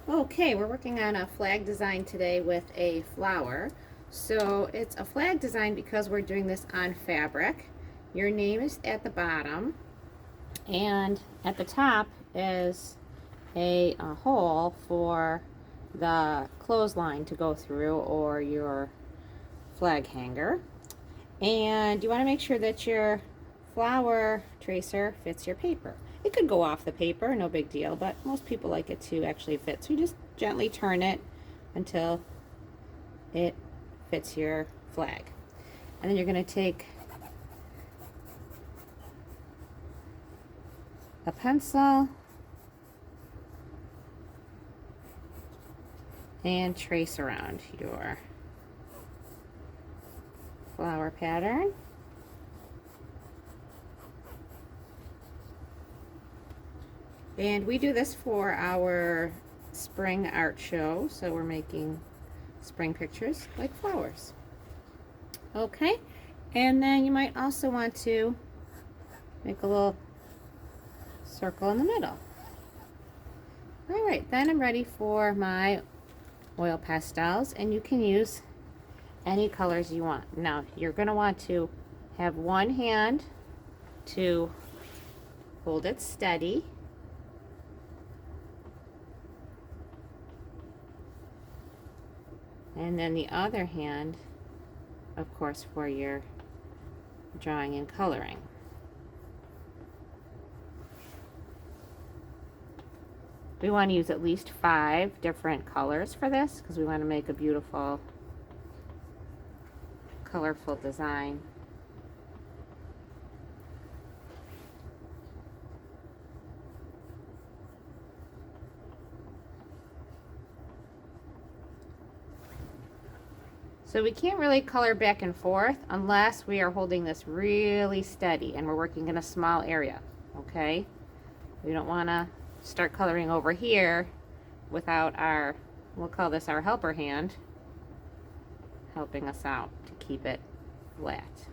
Okay, we're working on a flag design today with a flower. So it's a flag design because we're doing this on fabric. Your name is at the bottom, and at the top is a hole for the clothesline to go through, or your flag hanger. And you want to make sure that your flower tracer fits your paper. It could go off the paper, no big deal, but most people like it to actually fit. So you just gently turn it until it fits your flag. And then you're going to take a pencil and trace around your flower pattern. And we do this for our spring art show, so we're making spring pictures like flowers. Okay, and then you might also want to make a little circle in the middle. All right, then I'm ready for my oil pastels, and you can use any colors you want. Now, you're going to want to have one hand to hold it steady, and then the other hand, of course, for your drawing and coloring. We want to use at least 5 different colors for this because we want to make a beautiful, colorful design. So we can't really color back and forth unless we are holding this really steady and we're working in a small area, okay? We don't want to start coloring over here without our, we'll call this our helper hand, helping us out to keep it flat.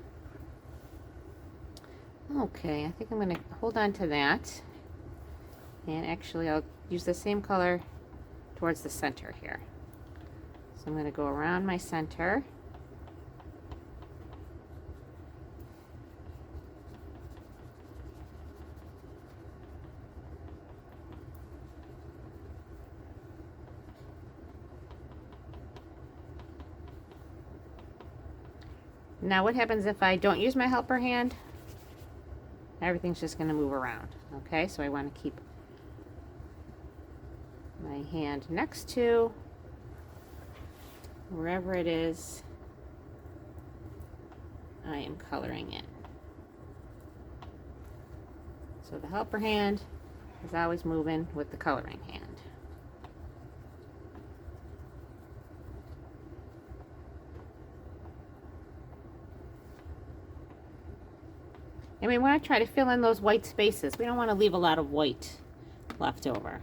Okay, I think I'm going to hold on to that, and actually I'll use the same color towards the center here. So I'm going to go around my center. Now what happens if I don't use my helper hand? Everything's just going to move around. Okay, so I want to keep my hand next to wherever it is I am coloring in. So the helper hand is always moving with the coloring hand. And we want to try to fill in those white spaces. We don't want to leave a lot of white left over.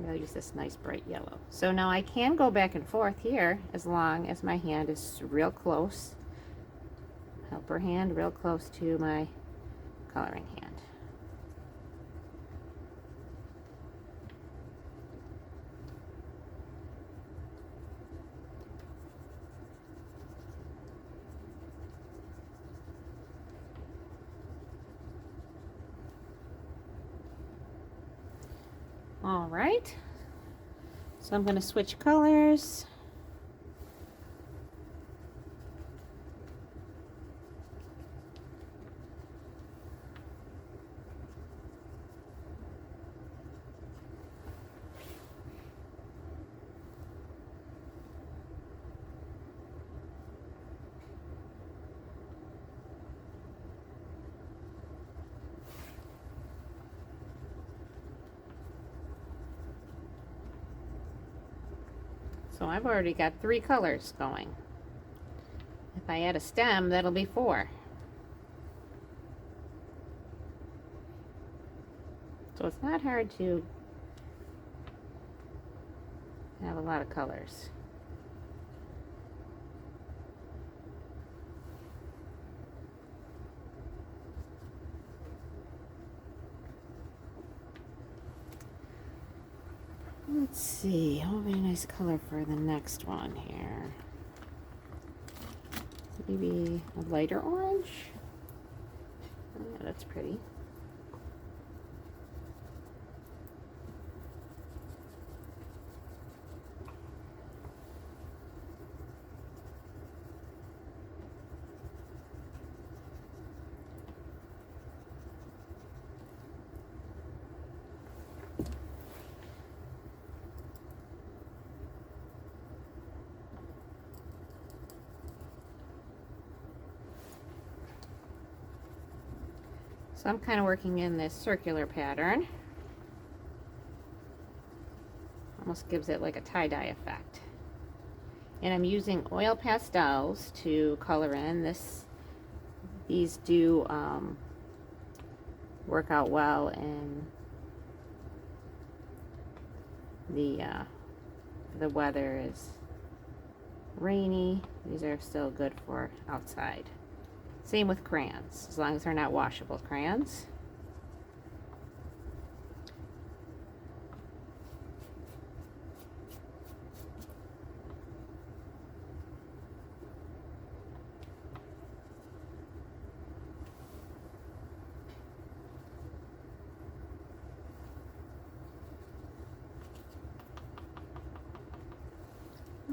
I'll use this nice bright yellow. So now I can go back and forth here as long as my hand is real close. Helper hand real close to my coloring hand. All right, so I'm going to switch colors. So I've already got 3 colors going. If I add a stem, that'll be 4. So it's not hard to have a lot of colors. Let's see, what would be a nice color for the next one here? Maybe a lighter orange? Oh, yeah, that's pretty. So I'm kind of working in this circular pattern. Almost gives it like a tie-dye effect. And I'm using oil pastels to color in this. These do work out well in the weather is rainy. These are still good for outside. Same with crayons, as long as they're not washable crayons.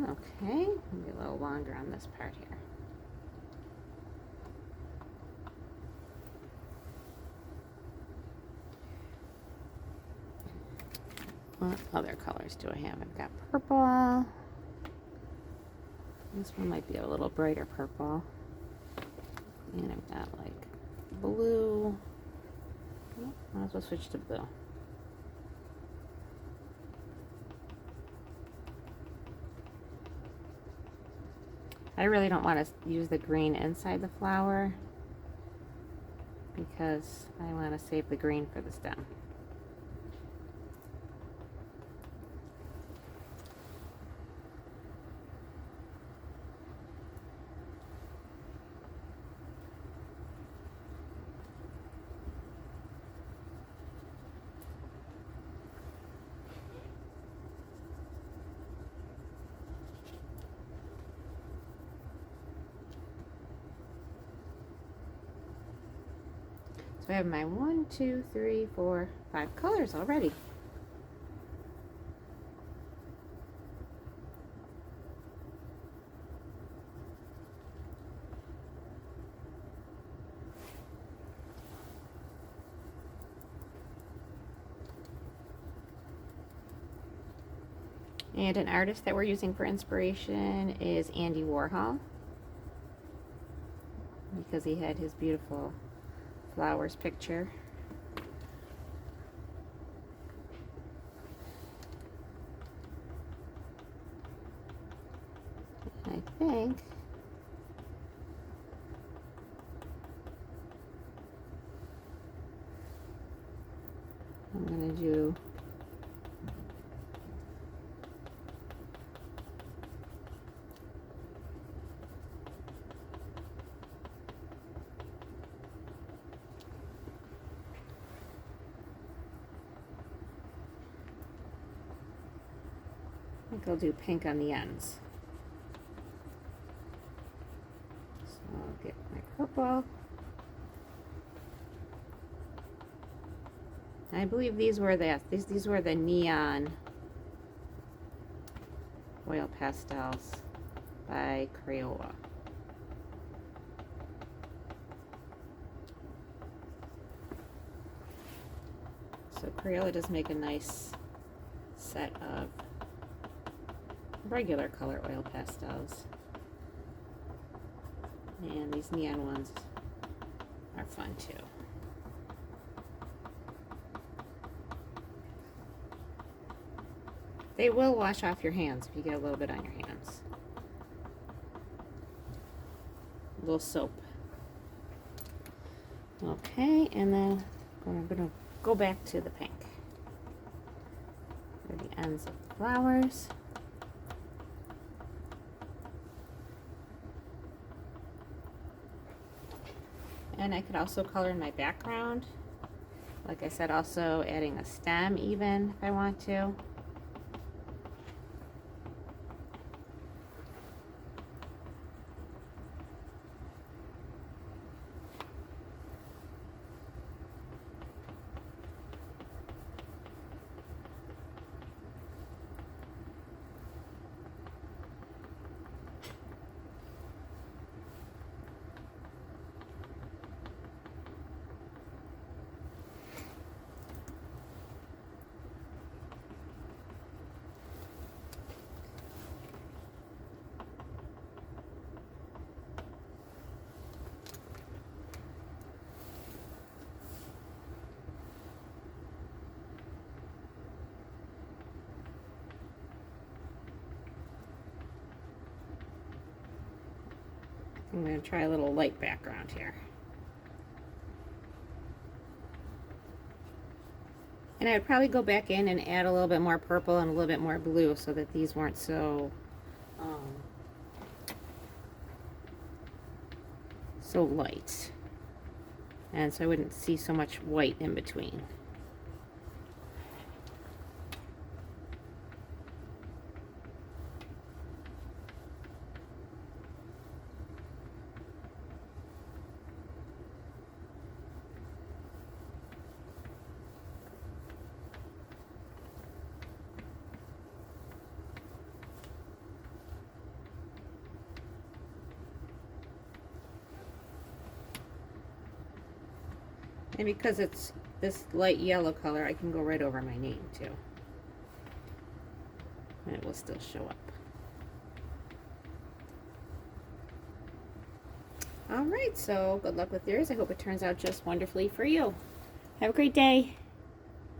Okay, maybe a little longer on this part here. What other colors do I have? I've got purple. This one might be a little brighter purple. And I've got like blue. Oh, might as well switch to blue. I really don't want to use the green inside the flower because I want to save the green for the stem. So I have my 1, 2, 3, 4, 5 colors already. And an artist that we're using for inspiration is Andy Warhol, because he had his beautiful flowers picture. I think I'm gonna do I think I'll do pink on the ends. So I'll get my purple. I believe these were the neon oil pastels by Crayola. So Crayola does make a nice set of regular color oil pastels, and these neon ones are fun too. They will wash off your hands if you get a little bit on your hands. A little soap. Okay, and then I'm going to go back to the pink for the ends of the flowers. And I could also color in my background. Like I said, also adding a stem even if I want to. I'm going to try a little light background here. And I would probably go back in and add a little bit more purple and a little bit more blue so that these weren't so light. And so I wouldn't see so much white in between. And because it's this light yellow color, I can go right over my name too. And it will still show up. All right, so good luck with yours. I hope it turns out just wonderfully for you. Have a great day.